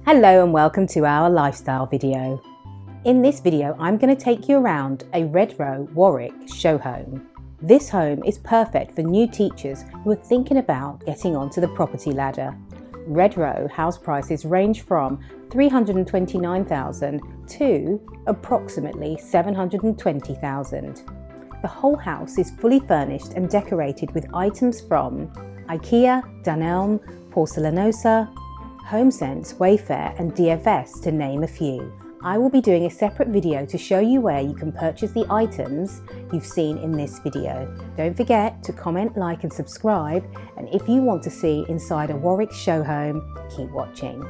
Hello and welcome to our lifestyle video. In this video, I'm going to take you around a Redrow Warrick show home. This home is perfect for new teachers who are thinking about getting onto the property ladder. Redrow house prices range from $329,000 to approximately $720,000. The whole house is fully furnished and decorated with items from IKEA, Dunelm, Porcelanosa, HomeSense, Wayfair and DFS, to name a few. I will be doing a separate video to show you where you can purchase the items you've seen in this video. Don't forget to comment, like and subscribe, and if you want to see inside a Warrick show home, keep watching.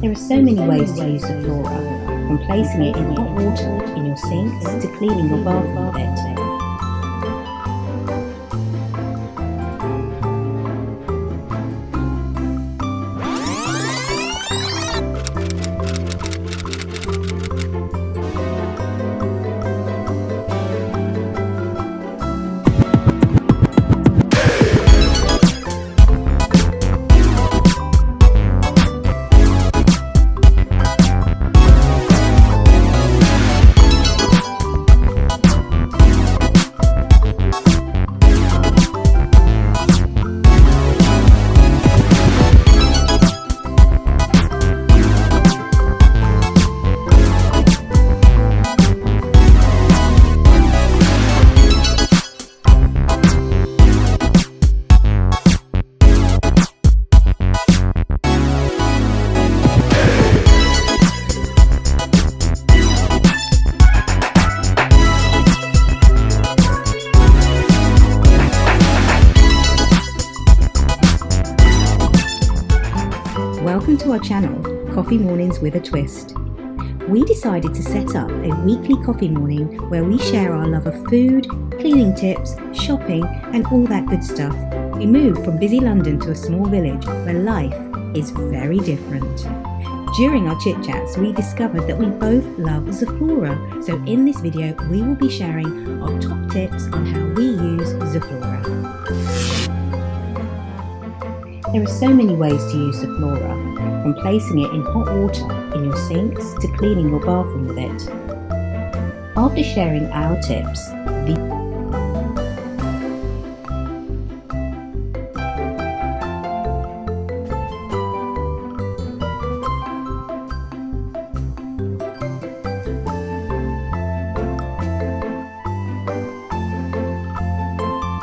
There are so many ways to use Zoflora, from placing it in hot water in your sinks to cleaning your bathroom with it. Welcome to our channel, Coffee Mornings with a Twist. We decided to set up a weekly coffee morning where we share our love of food, cleaning tips, shopping and all that good stuff. We moved from busy London to a small village where life is very different. During our chit-chats, we discovered that we both love Zoflora, so in this video we will be sharing our top tips on how we use Zoflora. There are so many ways to use Zoflora, from placing it in hot water in your sinks to cleaning your bathroom with it. After sharing our tips,